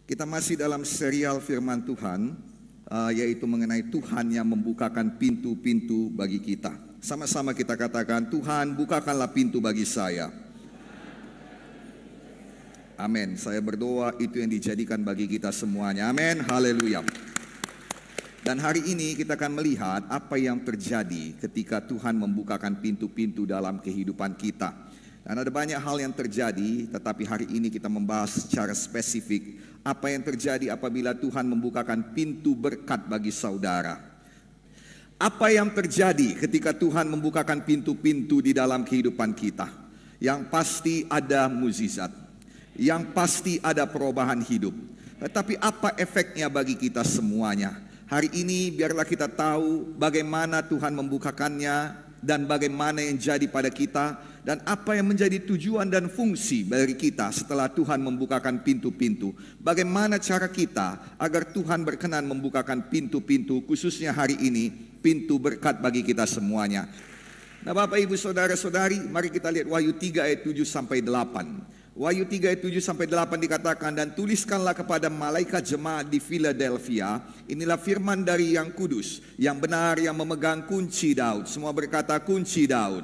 Kita masih dalam serial firman Tuhan, yaitu mengenai Tuhan yang membukakan pintu-pintu bagi kita. Sama-sama kita katakan, Tuhan bukakanlah pintu bagi saya. Amin. Saya berdoa itu yang dijadikan bagi kita semuanya. Amin. Haleluya. Dan hari ini kita akan melihat apa yang terjadi ketika Tuhan membukakan pintu-pintu dalam kehidupan kita. Dan ada banyak hal yang terjadi, tetapi hari ini kita membahas secara spesifik apa yang terjadi apabila Tuhan membukakan pintu berkat bagi saudara. Apa yang terjadi ketika Tuhan membukakan pintu-pintu di dalam kehidupan kita? Yang pasti ada mukjizat, yang pasti ada perubahan hidup. Tetapi apa efeknya bagi kita semuanya? Hari ini biarlah kita tahu bagaimana Tuhan membukakannya dan bagaimana yang jadi pada kita dan apa yang menjadi tujuan dan fungsi bagi kita setelah Tuhan membukakan pintu-pintu. Bagaimana cara kita agar Tuhan berkenan membukakan pintu-pintu, khususnya hari ini pintu berkat bagi kita semuanya. Nah, Bapak Ibu Saudara-saudari, mari kita lihat Wahyu 3 ayat 7 sampai 8. Wahyu 3 ayat 7 sampai 8 dikatakan, dan tuliskanlah kepada malaikat jemaat di Philadelphia, inilah firman dari yang kudus, yang benar, yang memegang kunci Daud. Semua berkata kunci Daud.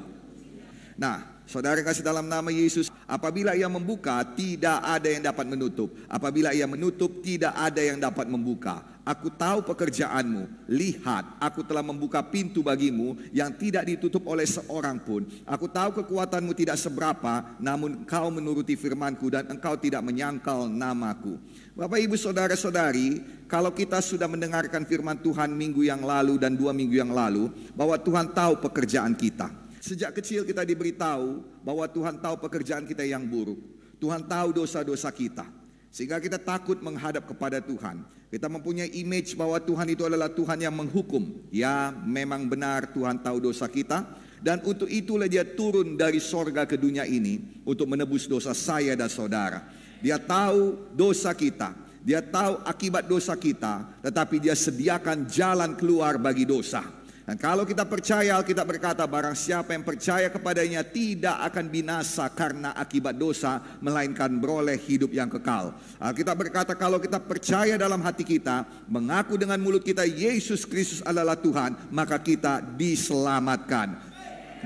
Nah, saudara kasih dalam nama Yesus, apabila ia membuka, tidak ada yang dapat menutup. Apabila ia menutup, tidak ada yang dapat membuka. Aku tahu pekerjaanmu, lihat, aku telah membuka pintu bagimu yang tidak ditutup oleh seorang pun. Aku tahu kekuatanmu tidak seberapa, namun engkau menuruti firmanku dan engkau tidak menyangkal namaku. Bapak Ibu Saudara-saudari, kalau kita sudah mendengarkan firman Tuhan minggu yang lalu dan 2 minggu yang lalu, bahwa Tuhan tahu pekerjaan kita. Sejak kecil kita diberitahu bahwa Tuhan tahu pekerjaan kita yang buruk. Tuhan tahu dosa-dosa kita. Sehingga kita takut menghadap kepada Tuhan. Kita mempunyai image bahwa Tuhan itu adalah Tuhan yang menghukum. Ya, memang benar Tuhan tahu dosa kita. Dan untuk itulah dia turun dari sorga ke dunia ini untuk menebus dosa saya dan saudara. Dia tahu dosa kita. Dia tahu akibat dosa kita. Tetapi dia sediakan jalan keluar bagi dosa. Dan kalau kita percaya, Alkitab berkata barang siapa yang percaya kepadanya tidak akan binasa karena akibat dosa, melainkan beroleh hidup yang kekal. Alkitab berkata kalau kita percaya dalam hati kita, mengaku dengan mulut kita Yesus Kristus adalah Tuhan, maka kita diselamatkan.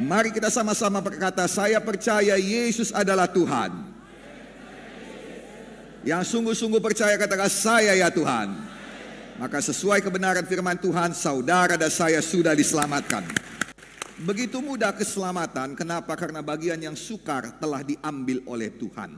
Mari kita sama-sama berkata, saya percaya Yesus adalah Tuhan. Yang sungguh-sungguh percaya katakan saya ya Tuhan. Maka sesuai kebenaran firman Tuhan, saudara dan saya sudah diselamatkan. Begitu mudah keselamatan, kenapa? Karena bagian yang sukar telah diambil oleh Tuhan.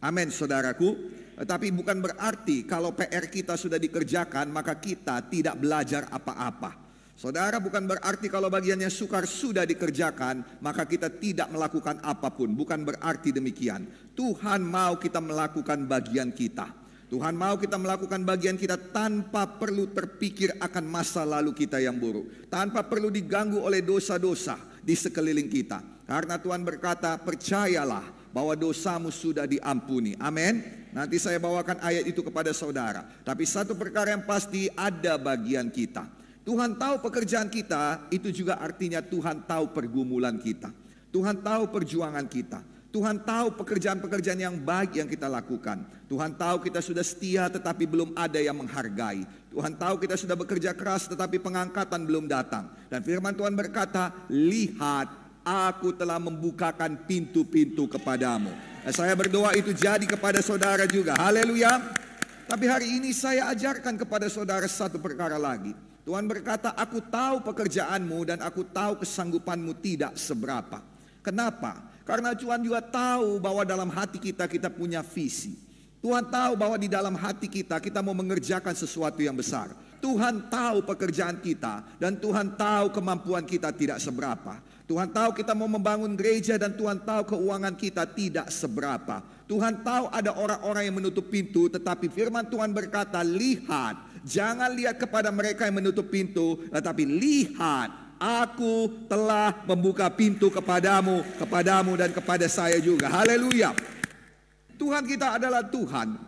Amin saudaraku. Tetapi bukan berarti kalau PR kita sudah dikerjakan, maka kita tidak belajar apa-apa. Saudara, bukan berarti kalau bagian yang sukar sudah dikerjakan, maka kita tidak melakukan apapun. Bukan berarti demikian. Tuhan mau kita melakukan bagian kita. Tuhan mau kita melakukan bagian kita tanpa perlu terpikir akan masa lalu kita yang buruk. Tanpa perlu diganggu oleh dosa-dosa di sekeliling kita. Karena Tuhan berkata, percayalah bahwa dosamu sudah diampuni. Amin. Nanti saya bawakan ayat itu kepada saudara. Tapi satu perkara yang pasti, ada bagian kita. Tuhan tahu pekerjaan kita, itu juga artinya Tuhan tahu pergumulan kita. Tuhan tahu perjuangan kita. Tuhan tahu pekerjaan-pekerjaan yang baik yang kita lakukan. Tuhan tahu kita sudah setia tetapi belum ada yang menghargai. Tuhan tahu kita sudah bekerja keras tetapi pengangkatan belum datang. Dan firman Tuhan berkata, lihat aku telah membukakan pintu-pintu kepadamu. Dan saya berdoa itu jadi kepada saudara juga. Haleluya. Tapi hari ini saya ajarkan kepada saudara satu perkara lagi. Tuhan berkata, aku tahu pekerjaanmu dan aku tahu kesanggupanmu tidak seberapa. Kenapa? Karena Tuhan juga tahu bahwa dalam hati kita punya visi. Tuhan tahu bahwa di dalam hati kita mau mengerjakan sesuatu yang besar. Tuhan tahu pekerjaan kita dan Tuhan tahu kemampuan kita tidak seberapa. Tuhan tahu kita mau membangun gereja dan Tuhan tahu keuangan kita tidak seberapa. Tuhan tahu ada orang-orang yang menutup pintu, tetapi firman Tuhan berkata, lihat, jangan lihat kepada mereka yang menutup pintu, tetapi lihat, aku telah membuka pintu kepadamu dan kepada saya juga. Haleluya. Tuhan kita adalah Tuhan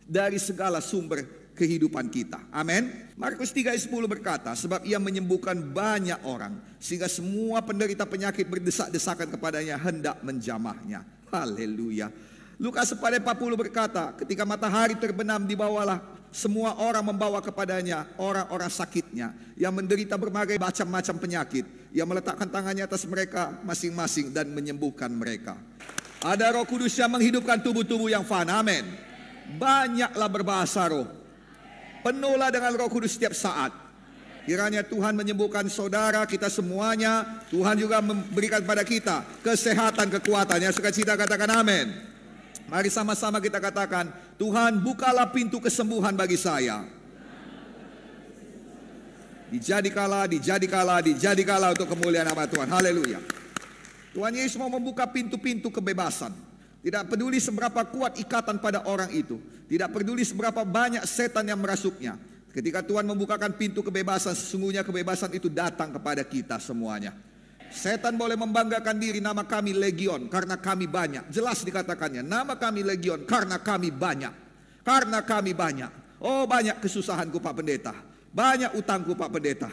dari segala sumber kehidupan kita. Amin. Markus 3 ayat 10 berkata, sebab ia menyembuhkan banyak orang, sehingga semua penderita penyakit berdesak-desakan kepadanya hendak menjamahnya. Haleluya. Lukas 4:40 berkata, ketika matahari terbenam dibawalah semua orang membawa kepadanya orang-orang sakitnya yang menderita berbagai macam-macam penyakit. Ia meletakkan tangannya atas mereka masing-masing dan menyembuhkan mereka. Ada Roh Kudus yang menghidupkan tubuh-tubuh yang fana. Amin. Banyaklah berbahasa roh. Penuhlah dengan Roh Kudus setiap saat. Kiranya Tuhan menyembuhkan saudara kita semuanya. Tuhan juga memberikan pada kita kesehatan, kekuatan. Yang sukacita katakan amin. Mari sama-sama kita katakan, Tuhan bukalah pintu kesembuhan bagi saya. Dijadikalah untuk kemuliaan nama Tuhan. Haleluya. Tuhan Yesus mau membuka pintu-pintu kebebasan. Tidak peduli seberapa kuat ikatan pada orang itu. Tidak peduli seberapa banyak setan yang merasuknya. Ketika Tuhan membukakan pintu kebebasan, sesungguhnya kebebasan itu datang kepada kita semuanya. Setan boleh membanggakan diri, nama kami legion karena kami banyak. Jelas dikatakannya, nama kami legion karena kami banyak. Karena kami banyak. Oh, banyak kesusahanku Pak Pendeta. Banyak utangku Pak Pendeta.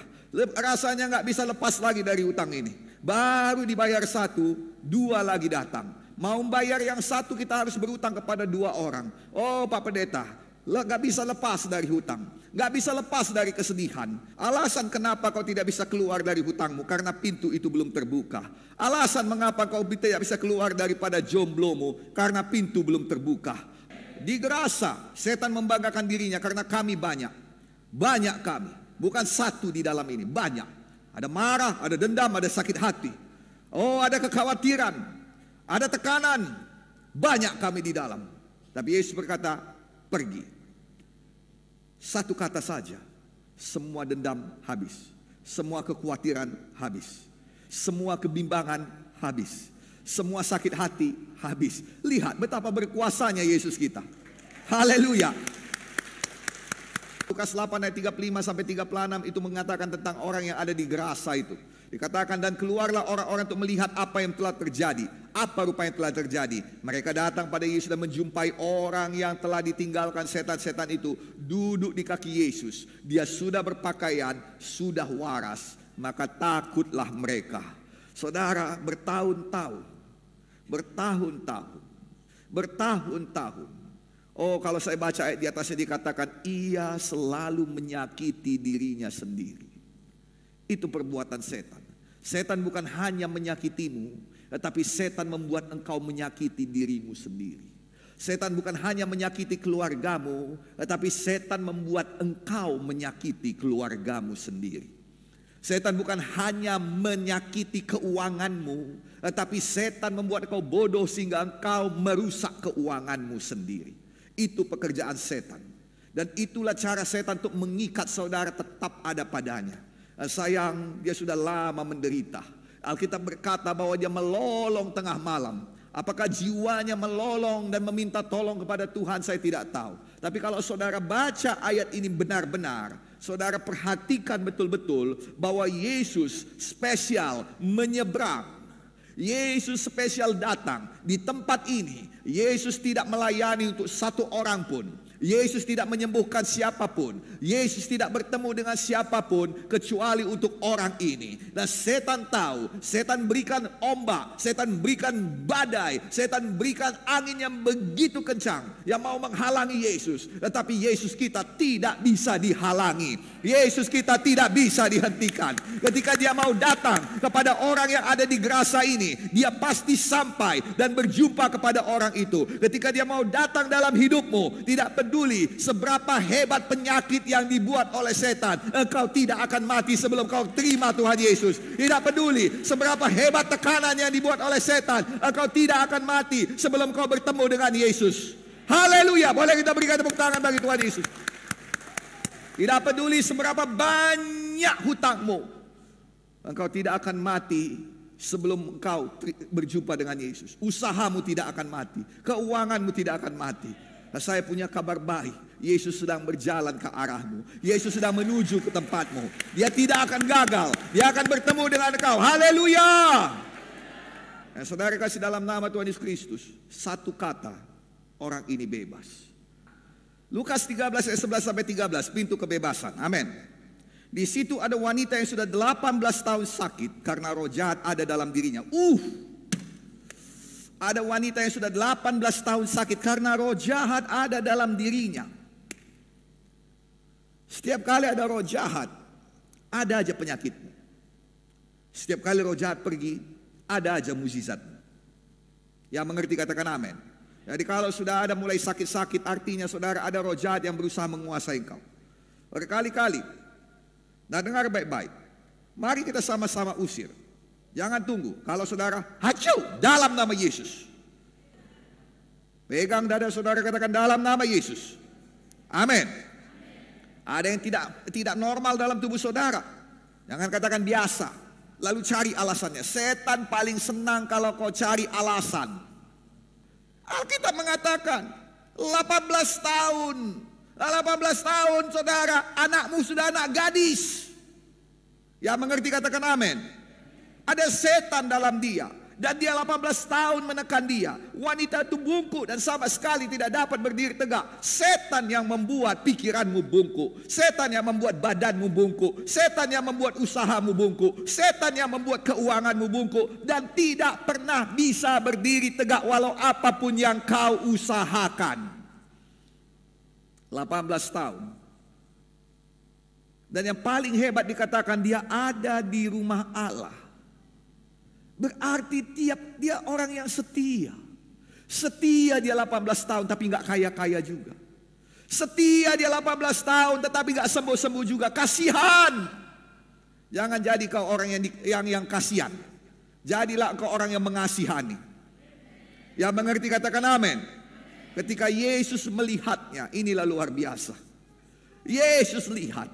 Rasanya nggak bisa lepas lagi dari utang ini. Baru dibayar satu, dua lagi datang. Mau bayar yang satu kita harus berutang kepada dua orang. Oh Pak Pendeta, nggak bisa lepas dari hutang. Nggak bisa lepas dari kesedihan. Alasan kenapa kau tidak bisa keluar dari hutangmu, karena pintu itu belum terbuka. Alasan mengapa kau tidak bisa keluar daripada jomblomu, karena pintu belum terbuka. Di Gerasa, setan membanggakan dirinya karena kami banyak. Banyak kami, bukan satu di dalam ini, banyak. Ada marah, ada dendam, ada sakit hati. Oh, ada kekhawatiran, ada tekanan. Banyak kami di dalam. Tapi Yesus berkata, pergi. Satu kata saja, semua dendam habis, semua kekhawatiran habis, semua kebimbangan habis, semua sakit hati habis. Lihat betapa berkuasanya Yesus kita. Haleluya. Lukas 8 ayat 35 sampai 36 itu mengatakan tentang orang yang ada di Gerasa itu. Dikatakan, dan keluarlah orang-orang untuk melihat apa yang telah terjadi. Apa rupanya telah terjadi? Mereka datang pada Yesus dan menjumpai orang yang telah ditinggalkan setan-setan itu duduk di kaki Yesus. Dia sudah berpakaian, sudah waras. Maka takutlah mereka. Saudara, bertahun-tahun. Oh, kalau saya baca ayat di atasnya dikatakan, ia selalu menyakiti dirinya sendiri. Itu perbuatan setan. Setan bukan hanya menyakitimu, tetapi setan membuat engkau menyakiti dirimu sendiri. Setan bukan hanya menyakiti keluargamu, tetapi setan membuat engkau menyakiti keluargamu sendiri. Setan bukan hanya menyakiti keuanganmu, tetapi setan membuat engkau bodoh sehingga engkau merusak keuanganmu sendiri. Itu pekerjaan setan. Dan itulah cara setan untuk mengikat saudara tetap ada padanya. Sayang, dia sudah lama menderita. Alkitab berkata bahwa dia melolong tengah malam. Apakah jiwanya melolong dan meminta tolong kepada Tuhan, saya tidak tahu. Tapi kalau saudara baca ayat ini benar-benar, saudara perhatikan betul-betul bahwa Yesus spesial menyeberang. Yesus spesial datang di tempat ini. Yesus tidak melayani untuk satu orang pun. Yesus tidak menyembuhkan siapapun. Yesus tidak bertemu dengan siapapun kecuali untuk orang ini. Dan setan tahu, setan berikan ombak, setan berikan badai, setan berikan angin yang begitu kencang yang mau menghalangi Yesus. Tetapi Yesus kita tidak bisa dihalangi. Yesus kita tidak bisa dihentikan. Ketika dia mau datang kepada orang yang ada di Gerasa ini, dia pasti sampai dan berjumpa kepada orang itu. Ketika dia mau datang dalam hidupmu, tidak peduli seberapa hebat penyakit yang dibuat oleh setan, engkau tidak akan mati sebelum kau terima Tuhan Yesus. Tidak peduli seberapa hebat tekanan yang dibuat oleh setan, engkau tidak akan mati sebelum kau bertemu dengan Yesus. Haleluya. Boleh kita berikan tepuk tangan bagi Tuhan Yesus. Tidak peduli seberapa banyak hutangmu, engkau tidak akan mati sebelum engkau berjumpa dengan Yesus. Usahamu tidak akan mati, keuanganmu tidak akan mati. Nah, saya punya kabar baik. Yesus sedang berjalan ke arahmu. Yesus sedang menuju ke tempatmu. Dia tidak akan gagal. Dia akan bertemu dengan engkau. Haleluya. Nah, saudara kasih dalam nama Tuhan Yesus Kristus, satu kata, orang ini bebas. Lukas 13 ayat 11 sampai 13, pintu kebebasan. Amin. Di situ ada wanita yang sudah 18 tahun sakit karena roh jahat ada dalam dirinya. Ada wanita yang sudah 18 tahun sakit karena roh jahat ada dalam dirinya. Setiap kali ada roh jahat, ada aja penyakitmu. Setiap kali roh jahat pergi, ada aja mukjizat. Yang mengerti katakan amin. Jadi kalau sudah ada mulai sakit-sakit, artinya saudara ada roh jahat yang berusaha menguasai engkau. Berkali-kali. Nah, dengar baik-baik. Mari kita sama-sama usir. Jangan tunggu. Kalau saudara, hacu dalam nama Yesus. Pegang dada saudara, katakan dalam nama Yesus. Amin. Ada yang tidak normal dalam tubuh saudara. Jangan katakan biasa. Lalu cari alasannya. Setan paling senang kalau kau cari alasan. Alkitab mengatakan 18 tahun. 18 tahun saudara, anakmu sudah anak gadis. Yang mengerti katakan amin. Ada setan dalam dia. Dan dia 18 tahun menekan dia. Wanita itu bungkuk dan sama sekali tidak dapat berdiri tegak. Setan yang membuat pikiranmu bungkuk. Setan yang membuat badanmu bungkuk. Setan yang membuat usahamu bungkuk. Setan yang membuat keuanganmu bungkuk. Dan tidak pernah bisa berdiri tegak walau apapun yang kau usahakan. 18 tahun. Dan yang paling hebat dikatakan dia ada di rumah Allah. Berarti dia orang yang setia. Setia dia 18 tahun tapi gak kaya-kaya juga. Setia dia 18 tahun tetapi gak sembuh-sembuh juga. Kasihan. Jangan jadi kau orang yang kasihan. Jadilah kau orang yang mengasihani. Yang mengerti katakan amin. Ketika Yesus melihatnya, inilah luar biasa. Yesus lihat.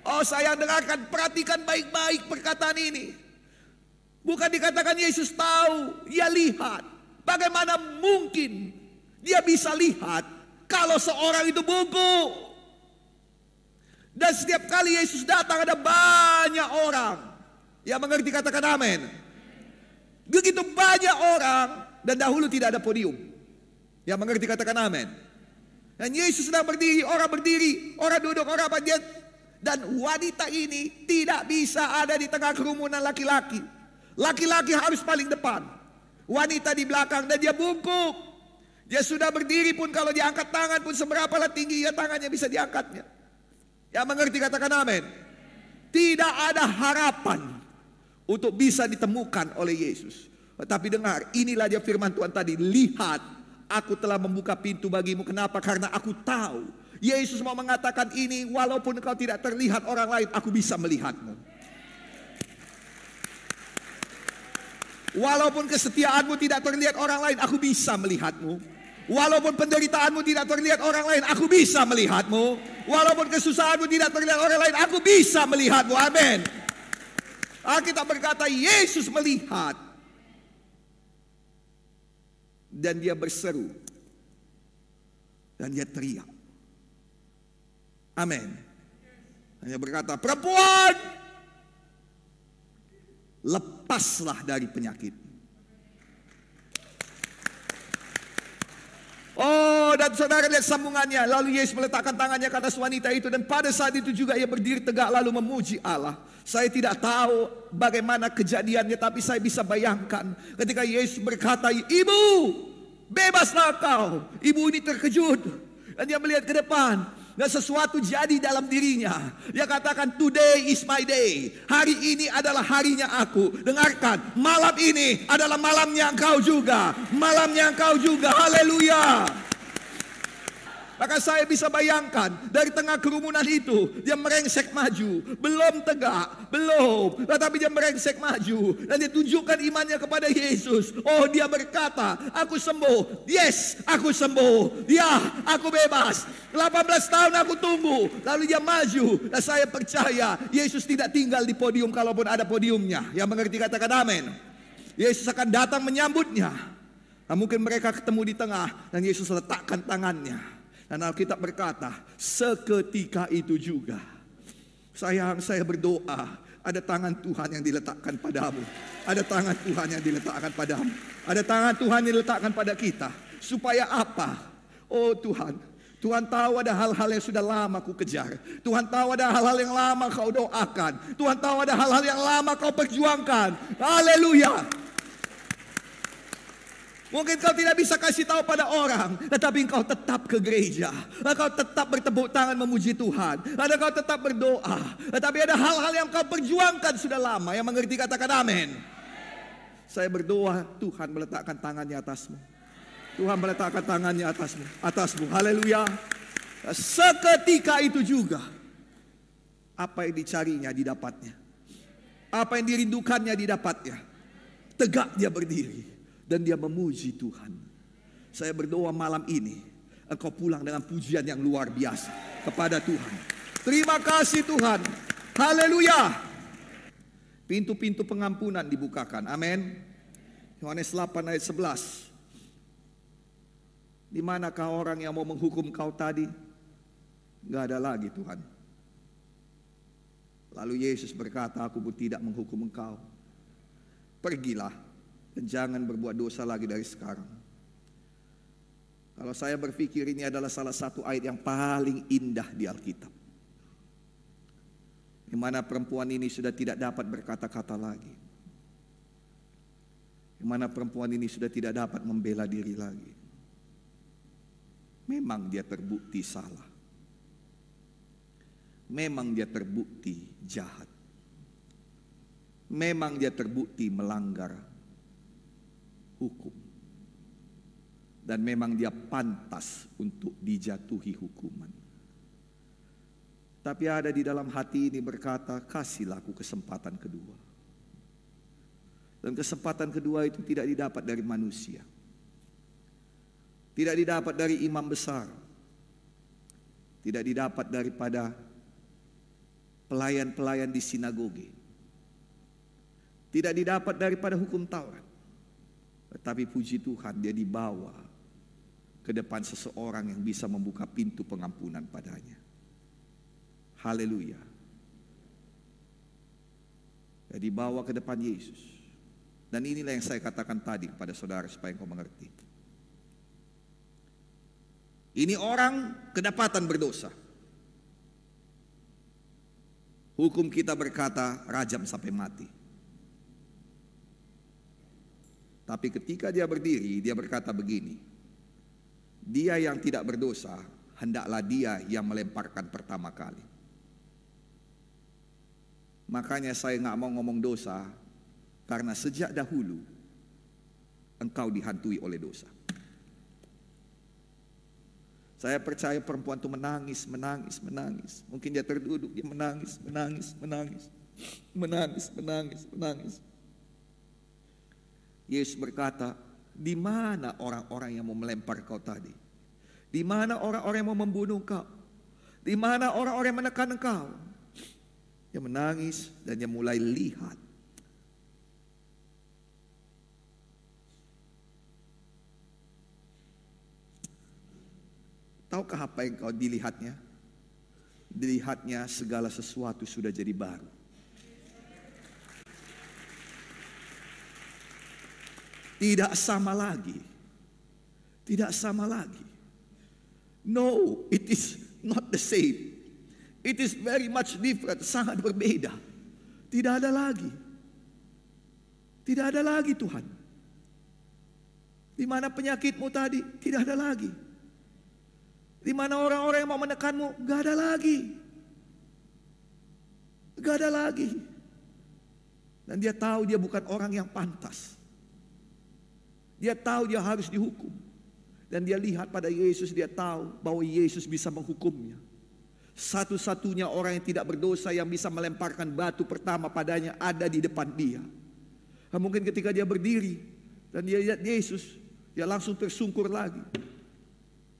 Oh, saya dengarkan, perhatikan baik-baik perkataan ini. Bukan dikatakan Yesus tahu, dia lihat. Bagaimana mungkin dia bisa lihat kalau seorang itu bungkuk? Dan setiap kali Yesus datang ada banyak orang yang mengerti katakan amin. Begitu banyak orang dan dahulu tidak ada podium. Yang mengerti katakan amin. Dan Yesus sedang berdiri, orang duduk, orang berdiri. Dan wanita ini tidak bisa ada di tengah kerumunan laki-laki. Laki-laki harus paling depan. Wanita di belakang dan dia bungkuk. Dia sudah berdiri pun kalau diangkat tangan pun seberapalah tinggi ya tangannya bisa diangkatnya. Yang mengerti katakan amin. Tidak ada harapan untuk bisa ditemukan oleh Yesus. Tetapi dengar, inilah dia firman Tuhan tadi. Lihat, aku telah membuka pintu bagimu. Kenapa? Karena aku tahu. Yesus mau mengatakan ini, walaupun kau tidak terlihat orang lain, aku bisa melihatmu. Walaupun kesetiaanmu tidak terlihat orang lain, aku bisa melihatmu. Walaupun penderitaanmu tidak terlihat orang lain, aku bisa melihatmu. Walaupun kesusahanmu tidak terlihat orang lain, aku bisa melihatmu. Amin. Alkitab berkata Yesus melihat. Dan dia berseru. Dan dia teriak. Amin. Dia berkata, perempuan, lepaslah dari penyakit. Oh, dan saudara lihat sambungannya. Lalu Yesus meletakkan tangannya ke atas wanita itu. Dan pada saat itu juga ia berdiri tegak lalu memuji Allah. Saya tidak tahu bagaimana kejadiannya, tapi saya bisa bayangkan. Ketika Yesus berkata, ibu, bebaslah kau. Ibu ini terkejut. Dan dia melihat ke depan. Dan sesuatu jadi dalam dirinya. Dia katakan, today is my day. Hari ini adalah harinya aku. Dengarkan, malam ini adalah malamnya engkau juga. Malamnya engkau juga. Haleluya. Maka saya bisa bayangkan dari tengah kerumunan itu dia merengsek maju, belum tegak, belum, tetapi dia merengsek maju dan dia tunjukkan imannya kepada Yesus. Oh, dia berkata, aku sembuh. Yes, aku sembuh. Ya, aku bebas. 18 tahun aku tunggu. Lalu dia maju dan saya percaya Yesus tidak tinggal di podium kalaupun ada podiumnya. Yang mengerti katakan amin. Yesus akan datang menyambutnya. Nah, mungkin mereka ketemu di tengah dan Yesus letakkan tangannya. Dan Alkitab berkata, seketika itu juga. Sayang, saya berdoa, ada tangan Tuhan yang diletakkan padamu. Ada tangan Tuhan yang diletakkan padamu. Ada tangan Tuhan yang diletakkan pada kita. Supaya apa? Oh Tuhan, Tuhan tahu ada hal-hal yang sudah lama ku kejar. Tuhan tahu ada hal-hal yang lama kau doakan. Tuhan tahu ada hal-hal yang lama kau perjuangkan. Haleluya. Mungkin kau tidak bisa kasih tahu pada orang, tetapi engkau tetap ke gereja. Engkau tetap bertepuk tangan memuji Tuhan. Engkau tetap berdoa. Tetapi ada hal-hal yang kau perjuangkan sudah lama. Yang mengerti katakan amin. Saya berdoa Tuhan meletakkan tangannya atasmu. Tuhan meletakkan tangannya atasmu. Haleluya. Seketika itu juga apa yang dicarinya didapatnya. Apa yang dirindukannya didapatnya. Tegak dia berdiri. Dan dia memuji Tuhan. Saya berdoa malam ini engkau pulang dengan pujian yang luar biasa kepada Tuhan. Terima kasih Tuhan. Haleluya. Pintu-pintu pengampunan dibukakan. Amin. Yohanes 8 ayat 11. Di manakah orang yang mau menghukum kau tadi? Gak ada lagi Tuhan. Lalu Yesus berkata, aku pun tidak menghukum engkau. Pergilah. Dan jangan berbuat dosa lagi dari sekarang. Kalau saya berpikir ini adalah salah satu ayat yang paling indah di Alkitab. Di mana perempuan ini sudah tidak dapat berkata-kata lagi. Di mana perempuan ini sudah tidak dapat membela diri lagi. Memang dia terbukti salah. Memang dia terbukti jahat. Memang dia terbukti melanggar hukum. Dan memang dia pantas untuk dijatuhi hukuman. Tapi ada di dalam hati ini berkata, kasihlah aku kesempatan kedua. Dan kesempatan kedua itu tidak didapat dari manusia. Tidak didapat dari imam besar. Tidak didapat daripada pelayan-pelayan di sinagoge. Tidak didapat daripada hukum Taurat. Tetapi puji Tuhan dia dibawa ke depan seseorang yang bisa membuka pintu pengampunan padanya. Haleluya. Dia dibawa ke depan Yesus. Dan inilah yang saya katakan tadi kepada saudara supaya engkau mengerti. Ini orang kedapatan berdosa. Hukum kita berkata rajam sampai mati. Tapi ketika dia berdiri, dia berkata begini. Dia yang tidak berdosa, hendaklah dia yang melemparkan pertama kali. Makanya saya nggak mau ngomong dosa, karena sejak dahulu engkau dihantui oleh dosa. Saya percaya perempuan itu menangis. Mungkin dia terduduk, dia menangis. Yesus berkata, di mana orang-orang yang mau melempar kau tadi? Di mana orang-orang yang mau membunuh kau? Di mana orang-orang yang menekan engkau? Dia menangis dan dia mulai lihat. Tahukah apa yang kau dilihatnya? Dilihatnya segala sesuatu sudah jadi baru. Tidak sama lagi. Tidak sama lagi. No, it is not the same. It is very much different. Sangat berbeda. Tidak ada lagi. Tidak ada lagi Tuhan. Di mana penyakitmu tadi? Tidak ada lagi. Di mana orang-orang yang mau menekanmu? Gak ada lagi. Gak ada lagi. Dan dia tahu dia bukan orang yang pantas. Dia tahu dia harus dihukum. Dan dia lihat pada Yesus, dia tahu bahwa Yesus bisa menghukumnya. Satu-satunya orang yang tidak berdosa yang bisa melemparkan batu pertama padanya ada di depan dia. Dan mungkin ketika dia berdiri dan dia lihat Yesus, dia langsung tersungkur lagi.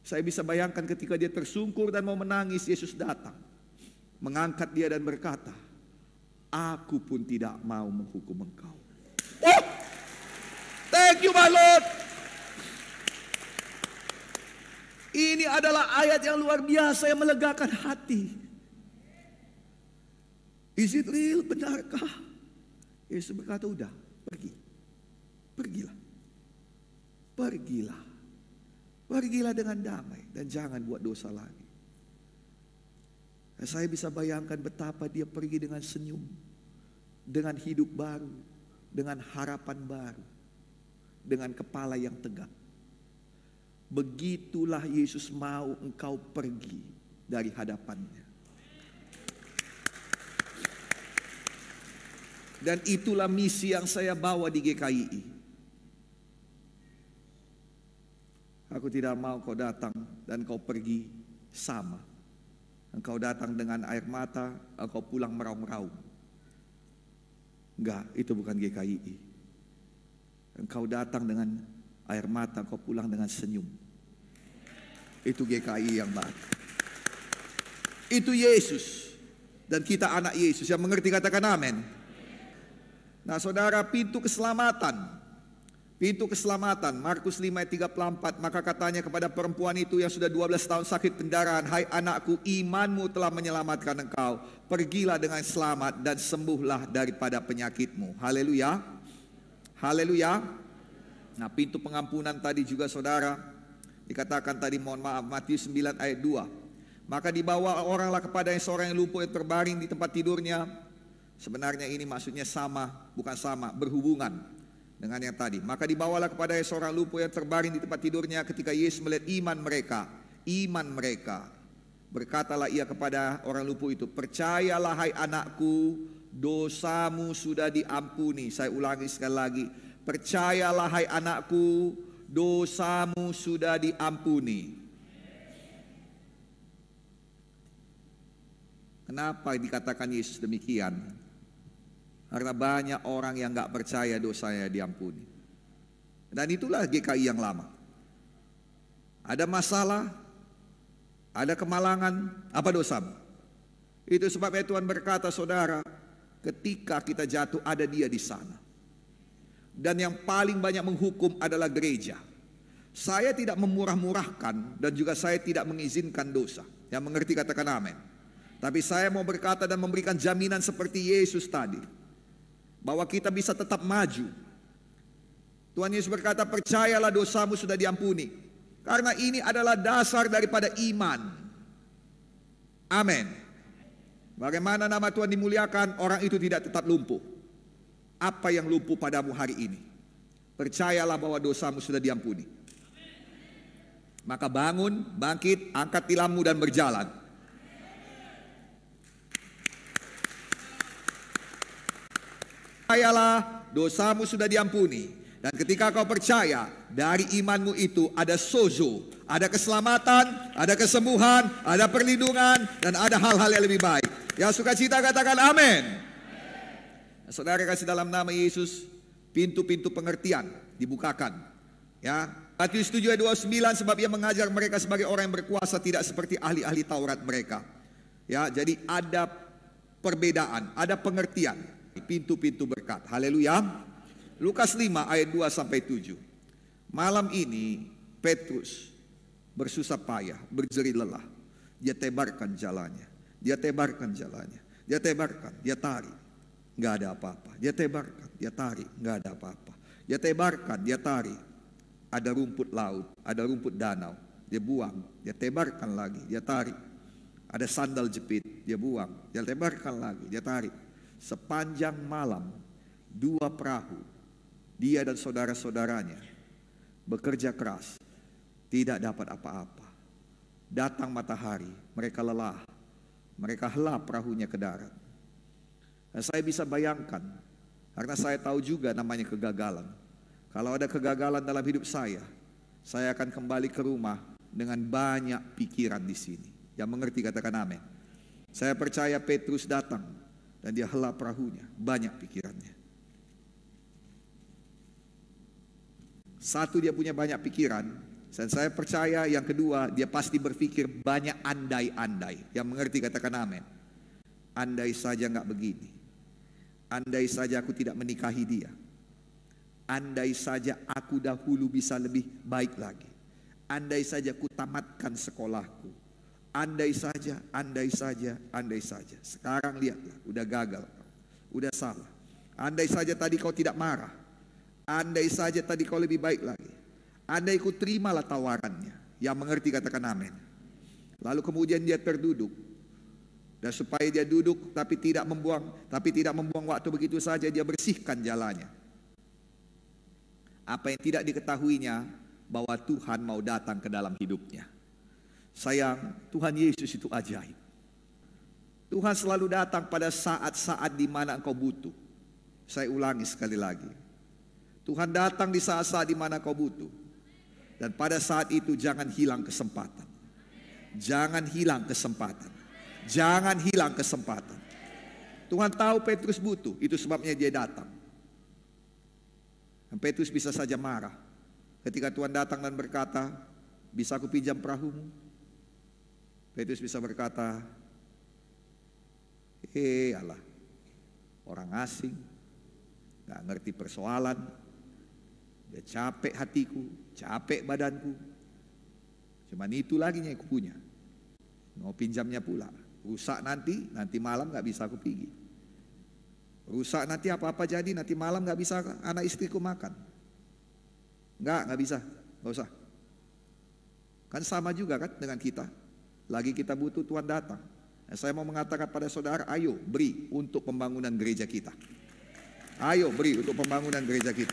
Saya bisa bayangkan ketika dia tersungkur dan mau menangis, Yesus datang. Mengangkat dia dan berkata, aku pun tidak mau menghukum engkau. Oh! Thank you my Lord. Ini adalah ayat yang luar biasa yang melegakan hati. Is it real? Benarkah? Yesus berkata, udah, pergi. Pergilah. Pergilah. Pergilah dengan damai dan jangan buat dosa lagi. Saya bisa bayangkan betapa dia pergi dengan senyum, dengan hidup baru, dengan harapan baru. dengan kepala yang tegak. Begitulah Yesus mau engkau pergi dari hadapannya. Dan itulah misi yang saya bawa di GKII. Aku tidak mau kau datang dan kau pergi sama. Engkau datang dengan air mata, engkau pulang meraung-raung. Enggak, itu bukan GKII. Engkau datang dengan air mata, engkau pulang dengan senyum. Itu GKII yang baru. Itu Yesus. Dan kita anak Yesus yang mengerti, katakan amin. Nah saudara, pintu keselamatan. Pintu keselamatan, Markus 5 ayat 34, maka katanya kepada perempuan itu yang sudah 12 tahun sakit pendarahan, hai anakku, imanmu telah menyelamatkan engkau. Pergilah dengan selamat dan sembuhlah daripada penyakitmu. Haleluya. Haleluya. Nah pintu pengampunan tadi juga saudara, dikatakan tadi, mohon maaf, Matius 9 ayat 2. Maka dibawa oranglah kepada seorang yang lumpuh yang terbaring di tempat tidurnya. Sebenarnya ini maksudnya sama, bukan sama, berhubungan dengan yang tadi. Maka dibawalah kepada seorang lumpuh yang terbaring di tempat tidurnya. Ketika Yesus melihat iman mereka, berkatalah ia kepada orang lumpuh itu, percayalah hai anakku, dosamu sudah diampuni. Saya ulangi sekali lagi, percayalah hai anakku, dosamu sudah diampuni. Kenapa dikatakan Yesus demikian? Karena banyak orang yang gak percaya dosanya diampuni. Dan itulah GKI yang lama. Ada masalah, ada kemalangan, apa dosamu? Itu sebabnya Tuhan berkata, saudara, ketika kita jatuh ada Dia di sana. Dan yang paling banyak menghukum adalah gereja. Saya tidak memurah-murahkan dan juga saya tidak mengizinkan dosa. Yang mengerti katakan amin. Tapi saya mau berkata dan memberikan jaminan seperti Yesus tadi, bahwa kita bisa tetap maju. Tuhan Yesus berkata, percayalah dosamu sudah diampuni. Karena ini adalah dasar daripada iman. Amin. Bagaimana nama Tuhan dimuliakan, orang itu tidak tetap lumpuh. Apa yang lumpuh padamu hari ini? Percayalah bahwa dosamu sudah diampuni. Maka bangun, bangkit, angkat tilammu dan berjalan. Percayalah dosamu sudah diampuni. Dan ketika kau percaya, dari imanmu itu ada sozo, ada keselamatan, ada kesembuhan, ada perlindungan, dan ada hal-hal yang lebih baik. Yang sukacita katakan amin. Saudara kasih, dalam nama Yesus, pintu-pintu pengertian dibukakan. Ya, Matius 7 ayat 29, sebab ia mengajar mereka sebagai orang yang berkuasa, tidak seperti ahli-ahli Taurat mereka. Ya, jadi ada perbedaan, ada pengertian. Pintu-pintu berkat. Haleluya. Lukas 5 ayat 2 sampai 7. Malam ini Petrus bersusah payah, berjerih lelah. Dia tebarkan jalannya. Dia tebarkan jalannya. Dia tebarkan, dia tarik. Enggak ada apa-apa. Dia tebarkan, dia tarik, enggak ada apa-apa. Dia tebarkan, dia tarik. Ada rumput laut, ada rumput danau. Dia buang, dia tebarkan lagi, dia tarik. Ada sandal jepit, dia buang. Dia tebarkan lagi, dia tarik. Sepanjang malam, 2 perahu, dia dan saudara-saudaranya bekerja keras, tidak dapat apa-apa. Datang matahari, mereka lelah, mereka hela perahunya ke darat. Dan saya bisa bayangkan, karena saya tahu juga namanya kegagalan. Kalau ada kegagalan dalam hidup saya akan kembali ke rumah dengan banyak pikiran di sini. Yang mengerti katakan amin. Saya percaya Petrus datang dan dia hela perahunya, banyak pikirannya. Satu, dia punya banyak pikiran. Dan saya percaya yang kedua, dia pasti berpikir banyak andai-andai. Yang mengerti katakan amin. Andai saja nggak begini. Andai saja aku tidak menikahi dia. Andai saja aku dahulu bisa lebih baik lagi. Andai saja aku tamatkan sekolahku. Andai saja, andai saja, andai saja. Sekarang lihatlah, udah gagal, udah salah. Andai saja tadi kau tidak marah. Andai saja tadi kau lebih baik lagi. Andai ku terimalah tawarannya. Yang mengerti katakan amin. Lalu kemudian dia terduduk. Dan supaya dia duduk tapi tidak membuang waktu begitu saja, dia bersihkan jalannya. Apa yang tidak diketahuinya, bahwa Tuhan mau datang ke dalam hidupnya. Sayang, Tuhan Yesus itu ajaib. Tuhan selalu datang pada saat-saat di mana engkau butuh. Saya ulangi sekali lagi. Tuhan datang di saat-saat di mana engkau butuh. Dan pada saat itu jangan hilang kesempatan. Jangan hilang kesempatan. Jangan hilang kesempatan. Tuhan tahu Petrus butuh, itu sebabnya dia datang. Dan Petrus bisa saja marah ketika Tuhan datang dan berkata, bisa aku pinjam perahumu? Petrus bisa berkata, Allah, orang asing, gak ngerti persoalan, dia capek hatiku, capek badanku, cuman itu lagi yang aku punya, mau pinjamnya pula, rusak nanti malam gak bisa aku pergi, rusak nanti apa-apa jadi, nanti malam gak bisa anak istriku makan, gak bisa, gak usah. Kan sama juga kan dengan kita, lagi kita butuh Tuhan datang. Saya mau mengatakan pada saudara, ayo beri untuk pembangunan gereja kita. Ayo beri untuk pembangunan gereja kita.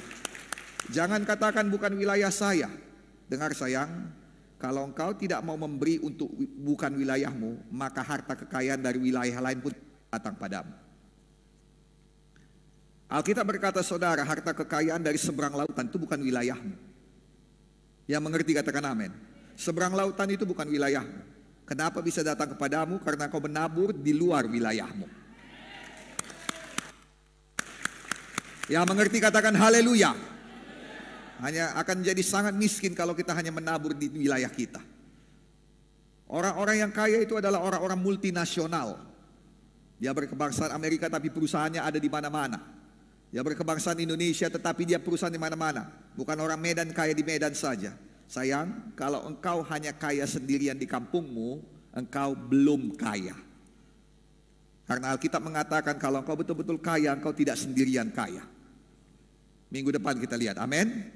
Jangan katakan bukan wilayah saya. Dengar sayang, kalau engkau tidak mau memberi untuk bukan wilayahmu, maka harta kekayaan dari wilayah lain pun datang padamu. Alkitab berkata saudara, harta kekayaan dari seberang lautan itu bukan wilayahmu. Yang mengerti katakan amin. Seberang lautan itu bukan wilayahmu. Kenapa bisa datang kepadamu? Karena kau menabur di luar wilayahmu. Yang mengerti katakan haleluya. Hanya akan jadi sangat miskin kalau kita hanya menabur di wilayah kita. Orang-orang yang kaya itu adalah orang-orang multinasional. Dia berkebangsaan Amerika tapi perusahaannya ada di mana-mana. Dia berkebangsaan Indonesia tetapi dia perusahaan di mana-mana. Bukan orang Medan kaya di Medan saja. Sayang, kalau engkau hanya kaya sendirian di kampungmu, engkau belum kaya. Karena Alkitab mengatakan kalau engkau betul-betul kaya, engkau tidak sendirian kaya. Minggu depan kita lihat, amin.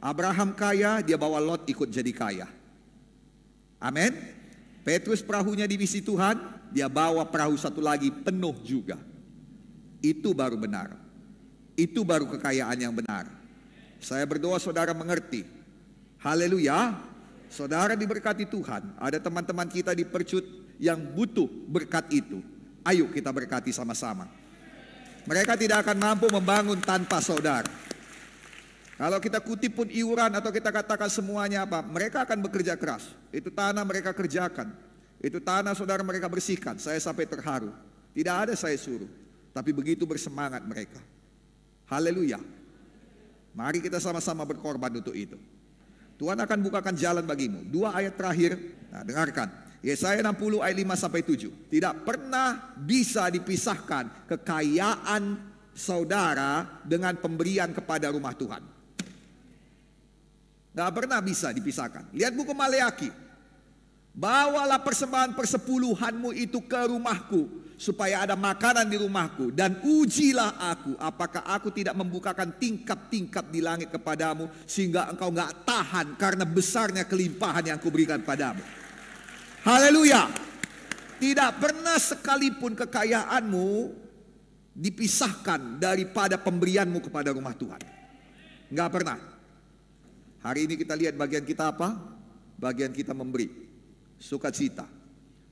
Abraham kaya, dia bawa Lot ikut jadi kaya. Amin. Petrus perahunya divisi Tuhan, dia bawa perahu satu lagi penuh juga. Itu baru benar. Itu baru kekayaan yang benar. Saya berdoa saudara mengerti. Haleluya. Saudara diberkati Tuhan. Ada teman-teman kita di Percut yang butuh berkat itu. Ayo kita berkati sama-sama. Mereka tidak akan mampu membangun tanpa saudara. Kalau kita kutip pun iuran atau kita katakan semuanya apa, mereka akan bekerja keras. Itu tanah mereka kerjakan. Itu tanah saudara mereka bersihkan. Saya sampai terharu. Tidak ada saya suruh. Tapi begitu bersemangat mereka. Haleluya. Mari kita sama-sama berkorban untuk itu. Tuhan akan bukakan jalan bagimu. 2 ayat terakhir, nah dengarkan. Yesaya 60 ayat 5 sampai 7. Tidak pernah bisa dipisahkan kekayaan saudara dengan pemberian kepada rumah Tuhan. Tidak pernah bisa dipisahkan. Lihat buku Maleaki. Bawalah persembahan persepuluhanmu itu ke rumahku, supaya ada makanan di rumahku, dan ujilah aku apakah aku tidak membukakan tingkap-tingkap di langit kepadamu sehingga engkau gak tahan karena besarnya kelimpahan yang kuberikan padamu. Haleluya. Tidak pernah sekalipun kekayaanmu dipisahkan daripada pemberianmu kepada rumah Tuhan. Gak pernah. Hari ini kita lihat bagian kita apa? Bagian kita memberi sukacita.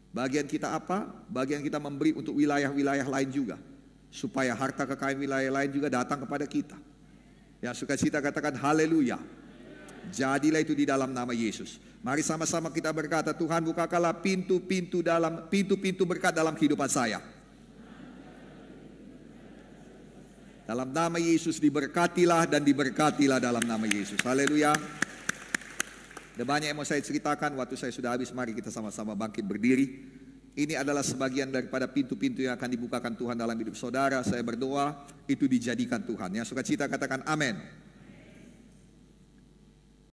Bagian kita apa? Bagian kita memberi untuk wilayah-wilayah lain juga, supaya harta kekayaan wilayah lain juga datang kepada kita. Ya, sukacita katakan haleluya. Jadilah itu di dalam nama Yesus. Mari sama-sama kita berkata, Tuhan bukakanlah pintu-pintu berkat dalam kehidupan saya. Dalam nama Yesus diberkatilah dan diberkatilah dalam nama Yesus. Haleluya. Ada banyak yang mau saya ceritakan, waktu saya sudah habis. Mari kita sama-sama bangkit berdiri. Ini adalah sebagian daripada pintu-pintu yang akan dibukakan Tuhan dalam hidup saudara. Saya berdoa itu dijadikan Tuhan. Yang sukacita katakan amin.